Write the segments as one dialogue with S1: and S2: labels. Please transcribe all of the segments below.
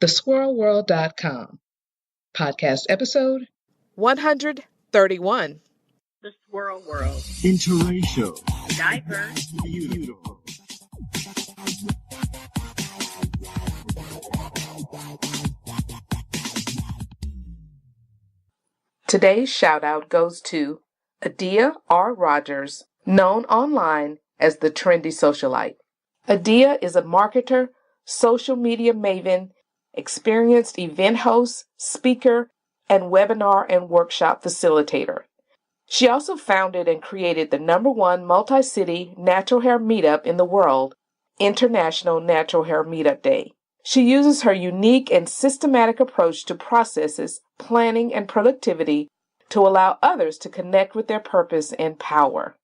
S1: thesquirrelworld.com. Podcast episode
S2: 131.
S3: The Swirl World.
S4: Interracial.
S3: Diverse.
S4: Beautiful.
S2: Today's shout out goes to Adia R. Rogers, known online as the Trendy Socialite. Adia is a marketer, social media maven, experienced event host, speaker, and webinar and workshop facilitator. She also founded and created the #1 multi-city natural hair meetup in the world, International Natural Hair Meetup Day. She uses her unique and systematic approach to processes, planning, and productivity to allow others to connect with their purpose and power.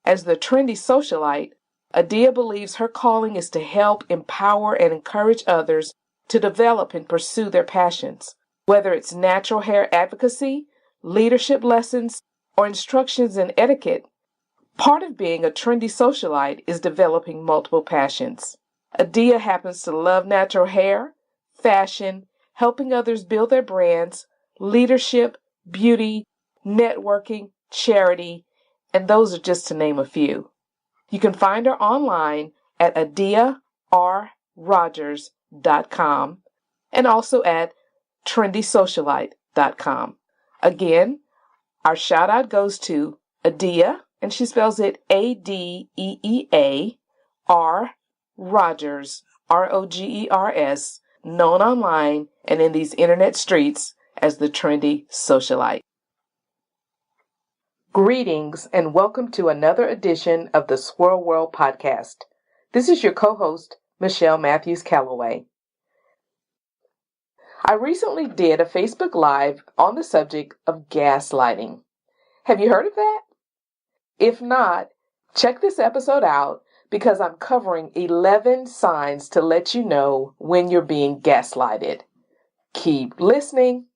S2: As the Trendy Socialite, Adia believes her calling is to help empower and encourage others to develop and pursue their passions, whether it's natural hair advocacy, leadership lessons, or instructions in etiquette. Part of being a trendy socialite is developing multiple passions. Adia happens to love natural hair, fashion, helping others build their brands, leadership, beauty, networking, charity, and those are just to name a few. You can find her online at adiarrogers.com and also at trendysocialite.com. Again, our shout out goes to Adia, and she spells it Adeea R. Rogers, Rogers, known online and in these internet streets as the Trendy Socialite. Greetings and welcome to another edition of the Swirl World podcast. This is your co-host, Michelle Matthews-Calloway. I recently did a Facebook Live on the subject of gaslighting. Have you heard of that? If not, check this episode out because I'm covering 11 signs to let you know when you're being gaslighted. Keep listening.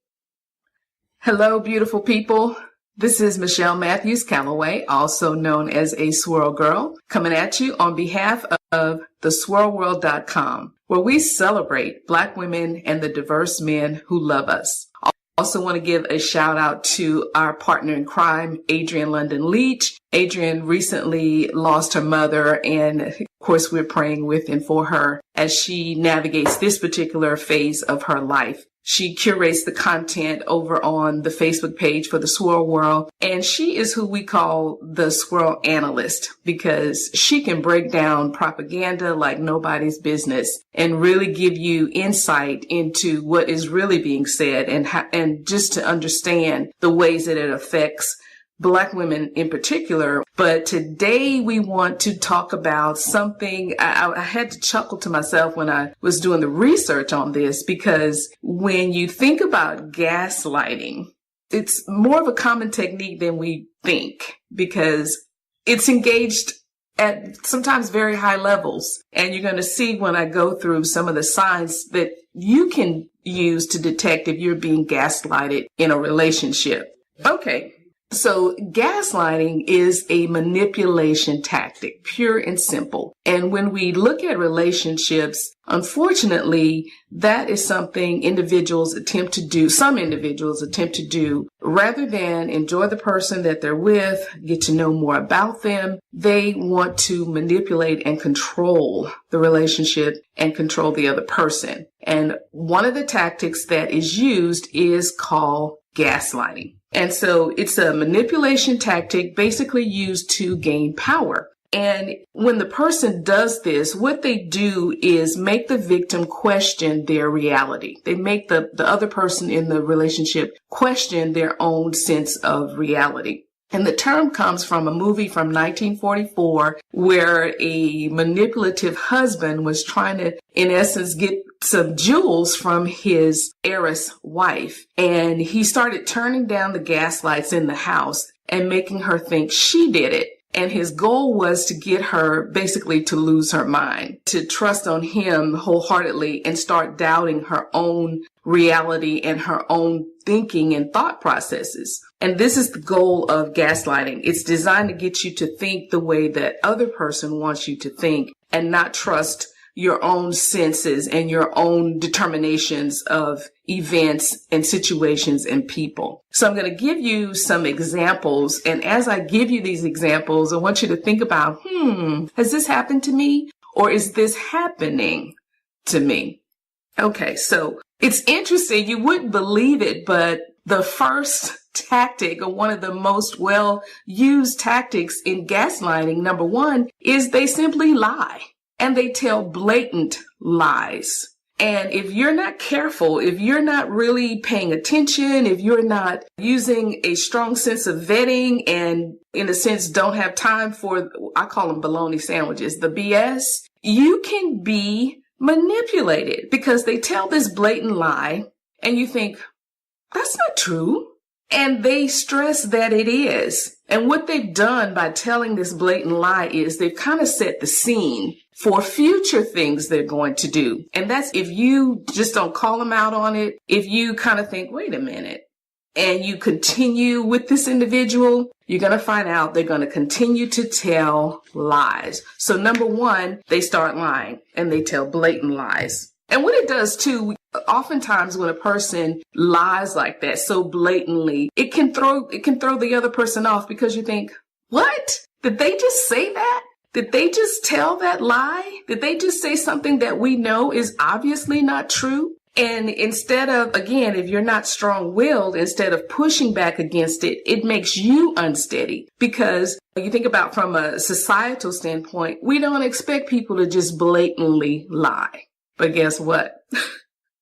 S2: Hello, beautiful people. This is Michelle Matthews-Calloway, also known as a Swirl Girl, coming at you on behalf of theswirlworld.com, where we celebrate Black women and the diverse men who love us. I also want to give a shout out to our partner in crime, Adrienne London Leach. Adrienne recently lost her mother, and of course we're praying with and for her as she navigates this particular phase of her life. She curates the content over on the Facebook page for the Swirl World, and she is who we call the Swirl Analyst because she can break down propaganda like nobody's business and really give you insight into what is really being said and just to understand the ways that it affects Black women in particular. But today we want to talk about something. I had to chuckle to myself when I was doing the research on this, because when you think about gaslighting, it's more of a common technique than we think, because it's engaged at sometimes very high levels. And you're going to see when I go through some of the signs that you can use to detect if you're being gaslighted in a relationship. Okay. So gaslighting is a manipulation tactic, pure and simple. And when we look at relationships, unfortunately, that is something some individuals attempt to do rather than enjoy the person that they're with, get to know more about them. They want to manipulate and control the relationship and control the other person. And one of the tactics that is used is called gaslighting. And so it's a manipulation tactic basically used to gain power. And when the person does this, what they do is make the victim question their reality. They make the other person in the relationship question their own sense of reality. And the term comes from a movie from 1944 where a manipulative husband was trying to, in essence, get some jewels from his heiress wife. And he started turning down the gas lights in the house and making her think she did it. And his goal was to get her basically to lose her mind, to trust on him wholeheartedly and start doubting her own reality and her own thinking and thought processes. And this is the goal of gaslighting. It's designed to get you to think the way that other person wants you to think and not trust your own senses and your own determinations of events and situations and people. So I'm going to give you some examples. And as I give you these examples, I want you to think about, has this happened to me? Or is this happening to me? Okay, so it's interesting. You wouldn't believe it, but the first tactic, or one of the most well-used tactics in gaslighting, number one, is they simply lie. And they tell blatant lies. And if you're not careful, if you're not really paying attention, if you're not using a strong sense of vetting and in a sense don't have time for, I call them bologna sandwiches, the BS, you can be manipulated because they tell this blatant lie and you think, that's not true. And they stress that it is. And what they've done by telling this blatant lie is they've kind of set the scene for future things they're going to do. And that's if you just don't call them out on it, if you kind of think, wait a minute, and you continue with this individual, you're going to find out they're going to continue to tell lies. So number one, they start lying and they tell blatant lies. And what it does too, oftentimes when a person lies like that so blatantly, it can throw the other person off because you think, what? Did they just say that? Did they just tell that lie? Did they just say something that we know is obviously not true? And instead of, again, if you're not strong-willed, instead of pushing back against it, it makes you unsteady. Because you think about from a societal standpoint, we don't expect people to just blatantly lie. But guess what?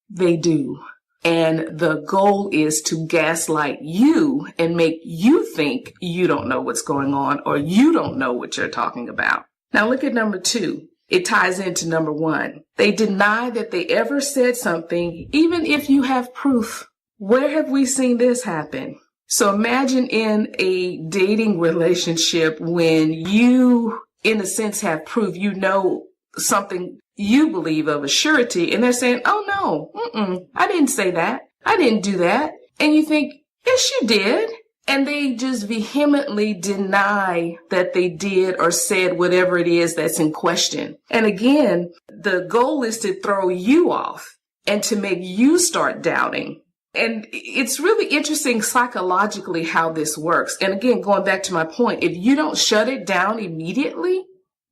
S2: They do. And the goal is to gaslight you and make you think you don't know what's going on or you don't know what you're talking about. Now look at number two. It ties into number one. They deny that they ever said something, even if you have proof. Where have we seen this happen? So imagine in a dating relationship when you, in a sense, have proof, you know something you believe of a surety, and they're saying, oh no, I didn't say that. I didn't do that. And you think, yes, you did. And they just vehemently deny that they did or said whatever it is that's in question. And again, the goal is to throw you off and to make you start doubting. And it's really interesting psychologically how this works. And again, going back to my point, if you don't shut it down immediately,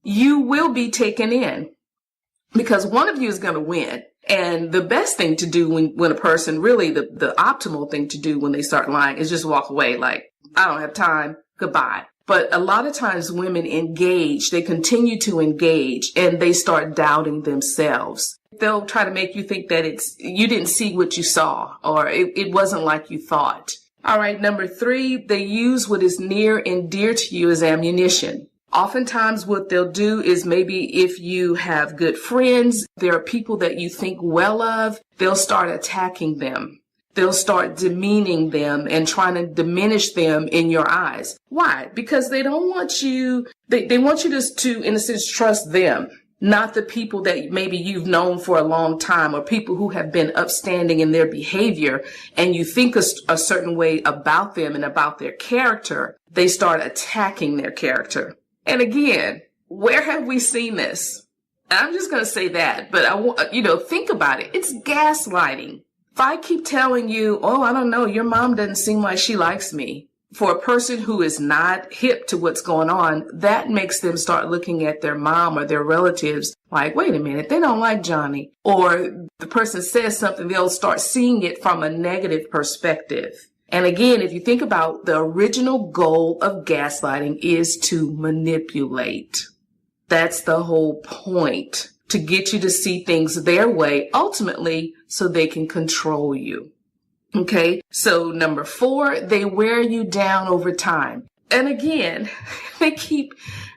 S2: you will be taken in because one of you is going to win. And the best thing to do when a person really, the optimal thing to do when they start lying is just walk away like, I don't have time, goodbye. But a lot of times women engage, they continue to engage and they start doubting themselves. They'll try to make you think that you didn't see what you saw or it wasn't like you thought. All right, number three, they use what is near and dear to you as ammunition. Oftentimes what they'll do is maybe if you have good friends, there are people that you think well of, they'll start attacking them. They'll start demeaning them and trying to diminish them in your eyes. Why? Because they don't want you, they want you to, in a sense, trust them, not the people that maybe you've known for a long time or people who have been upstanding in their behavior and you think a certain way about them and about their character. They start attacking their character. And again, where have we seen this? I'm just going to say that, but think about it. It's gaslighting. If I keep telling you, oh, I don't know, your mom doesn't seem like she likes me. For a person who is not hip to what's going on, that makes them start looking at their mom or their relatives like, wait a minute, they don't like Johnny. Or the person says something, they'll start seeing it from a negative perspective. And again, if you think about the original goal of gaslighting is to manipulate. That's the whole point, to get you to see things their way, ultimately, so they can control you. Okay, so number four, they wear you down over time. And again, they keep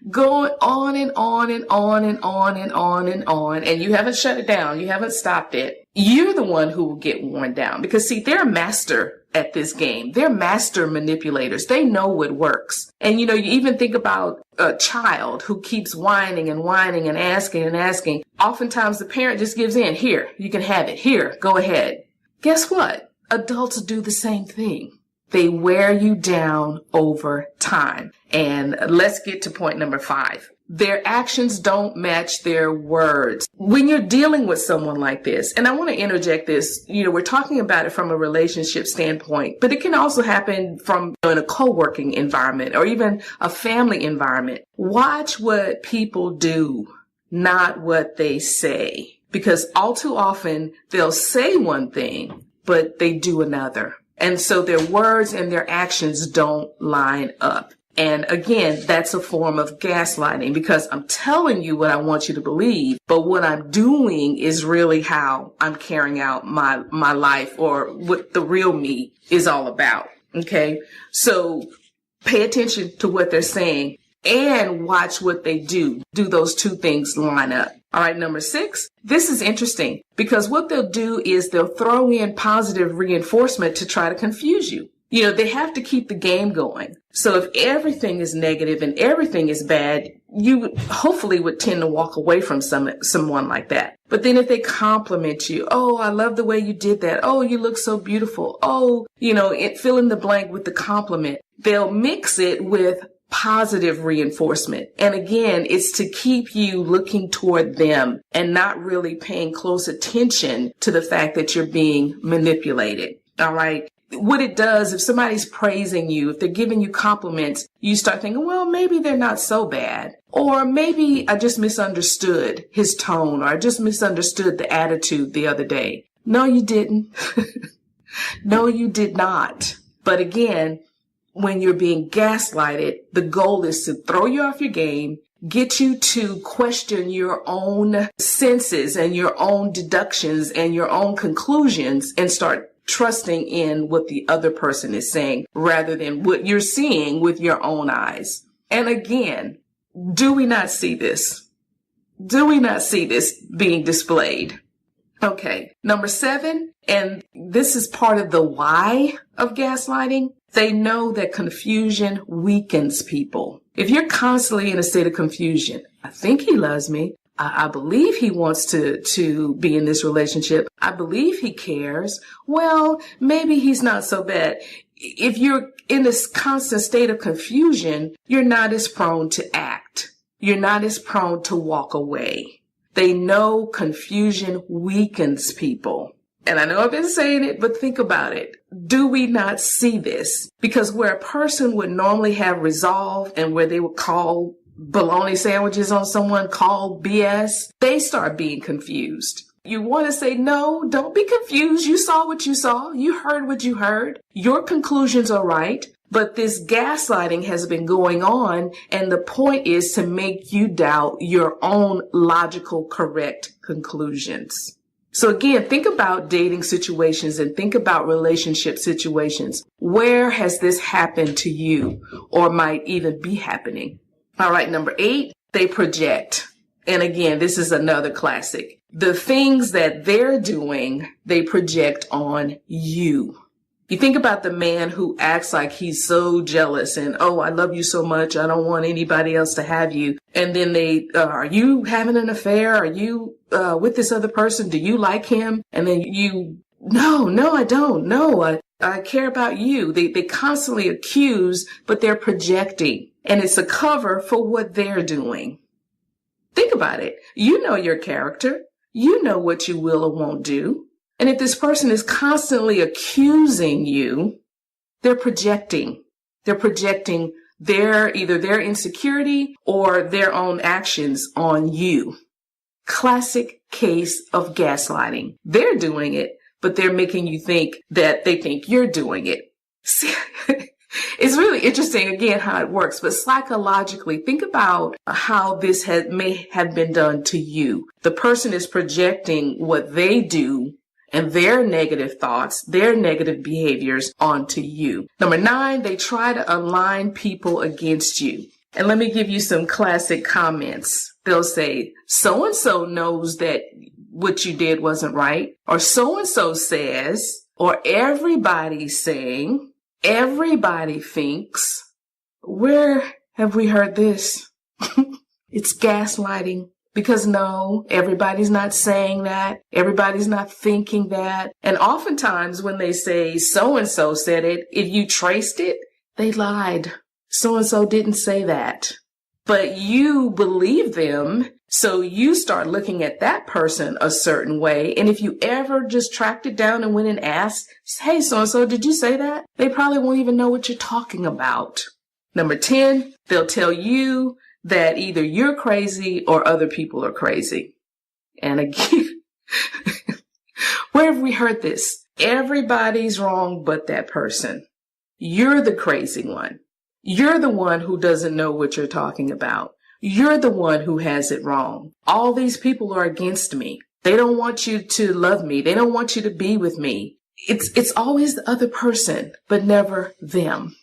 S2: going on and on and on and on and on and on, and you haven't shut it down. You haven't stopped it. You're the one who will get worn down because, see, they're a master at this game. They're master manipulators. They know what works. And, you even think about a child who keeps whining and whining and asking and asking. Oftentimes the parent just gives in. Here, you can have it. Here, go ahead. Guess what? Adults do the same thing. They wear you down over time. And let's get to point number 5. Their actions don't match their words. When you're dealing with someone like this, and I want to interject this, we're talking about it from a relationship standpoint, but it can also happen from in a co-working environment or even a family environment. Watch what people do, not what they say, because all too often they'll say one thing, but they do another. And so their words and their actions don't line up. And again, that's a form of gaslighting because I'm telling you what I want you to believe, but what I'm doing is really how I'm carrying out my life or what the real me is all about. Okay. So pay attention to what they're saying and watch what they do. Do those two things line up? All right. Number 6, this is interesting because what they'll do is they'll throw in positive reinforcement to try to confuse you. They have to keep the game going. So if everything is negative and everything is bad, you hopefully would tend to walk away from someone like that. But then if they compliment you, oh, I love the way you did that. Oh, you look so beautiful. Oh, fill in the blank with the compliment. They'll mix it with positive reinforcement. And again, it's to keep you looking toward them and not really paying close attention to the fact that you're being manipulated. All right. What it does, if somebody's praising you, if they're giving you compliments, you start thinking, well, maybe they're not so bad. Or maybe I just misunderstood his tone, or I just misunderstood the attitude the other day. No, you didn't. No, you did not. But again, when you're being gaslighted, the goal is to throw you off your game, get you to question your own senses and your own deductions and your own conclusions and start trusting in what the other person is saying rather than what you're seeing with your own eyes. And again, do we not see this? Do we not see this being displayed? Okay. Number 7, and this is part of the why of gaslighting. They know that confusion weakens people. If you're constantly in a state of confusion, I think he loves me. I believe he wants to be in this relationship. I believe he cares. Well, maybe he's not so bad. If you're in this constant state of confusion, you're not as prone to act. You're not as prone to walk away. They know confusion weakens people. And I know I've been saying it, but think about it. Do we not see this? Because where a person would normally have resolve and where they would call bologna sandwiches on someone, called BS, they start being confused. You want to say, no, don't be confused. You saw what you saw. You heard what you heard. Your conclusions are right. But this gaslighting has been going on. And the point is to make you doubt your own logical, correct conclusions. So again, think about dating situations and think about relationship situations. Where has this happened to you or might even be happening? All right, number 8, they project. And again, this is another classic. The things that they're doing, they project on you. You think about the man who acts like he's so jealous and, oh, I love you so much. I don't want anybody else to have you. And then are you having an affair? Are you with this other person? Do you like him? And then no, I don't. No, I care about you. They constantly accuse, but they're projecting. And it's a cover for what they're doing. Think about it. You know your character. You know what you will or won't do. And if this person is constantly accusing you, they're projecting. They're projecting either their insecurity or their own actions on you. Classic case of gaslighting. They're doing it, but they're making you think that they think you're doing it. See, it's really interesting, again, how it works. But psychologically, think about how this may have been done to you. The person is projecting what they do and their negative thoughts, their negative behaviors onto you. Number 9, they try to align people against you. And let me give you some classic comments. They'll say, so-and-so knows that what you did wasn't right, or so-and-so says, or everybody's saying, everybody thinks. Where have we heard this? It's gaslighting. Because no, everybody's not saying that. Everybody's not thinking that. And oftentimes when they say so-and-so said it, if you traced it, they lied. So-and-so didn't say that. but you believe them. So you start looking at that person a certain way. And if you ever just tracked it down and went and asked, hey, so-and-so, did you say that? They probably won't even know what you're talking about. Number 10, they'll tell you that either you're crazy or other people are crazy. And again, where have we heard this? Everybody's wrong but that person. You're the crazy one. You're the one who doesn't know what you're talking about. You're the one who has it wrong. All these people are against me. They don't want you to love me. They don't want you to be with me. It's always the other person, but never them.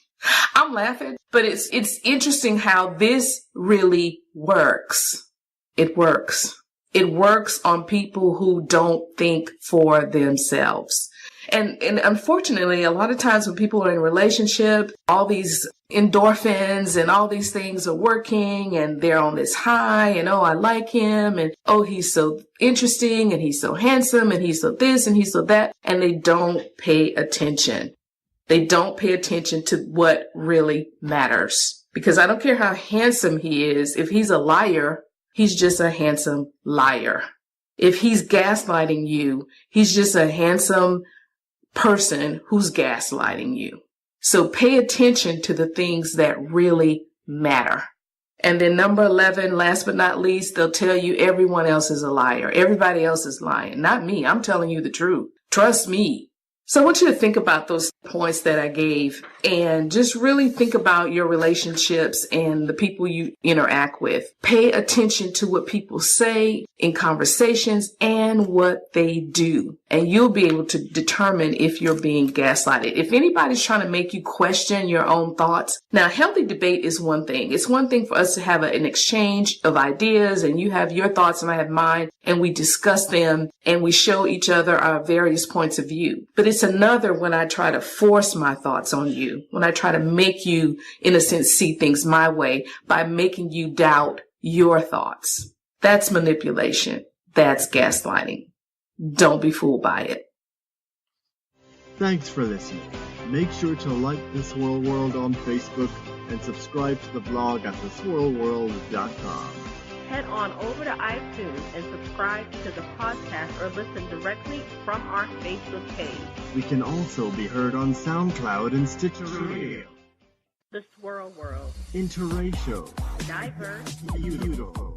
S2: I'm laughing, but it's interesting how this really works. It works. It works on people who don't think for themselves. And unfortunately, a lot of times when people are in a relationship, all these endorphins and all these things are working and they're on this high and, oh, I like him and, oh, he's so interesting and he's so handsome and he's so this and he's so that. And they don't pay attention. They don't pay attention to what really matters. Because I don't care how handsome he is. If he's a liar, he's just a handsome liar. If he's gaslighting you, he's just a handsome person who's gaslighting you. So pay attention to the things that really matter. And then number 11, last but not least, they'll tell you everyone else is a liar. Everybody else is lying. Not me. I'm telling you the truth. Trust me. So I want you to think about those points that I gave and just really think about your relationships and the people you interact with. Pay attention to what people say in conversations and what they do. And you'll be able to determine if you're being gaslighted. If anybody's trying to make you question your own thoughts. Now, healthy debate is one thing. It's one thing for us to have an exchange of ideas and you have your thoughts and I have mine and we discuss them and we show each other our various points of view. But it's another when I try to force my thoughts on you, when I try to make you, in a sense, see things my way by making you doubt your thoughts. That's manipulation. That's gaslighting. Don't be fooled by it.
S4: Thanks for listening. Make sure to like The Swirl World on Facebook and subscribe to the blog at theswirlworld.com.
S3: Head on over to iTunes and subscribe to the podcast or listen directly from our Facebook page.
S4: We can also be heard on SoundCloud and Stitcher Radio.
S3: The Swirl World.
S4: Interracial.
S3: Diverse.
S4: Beautiful.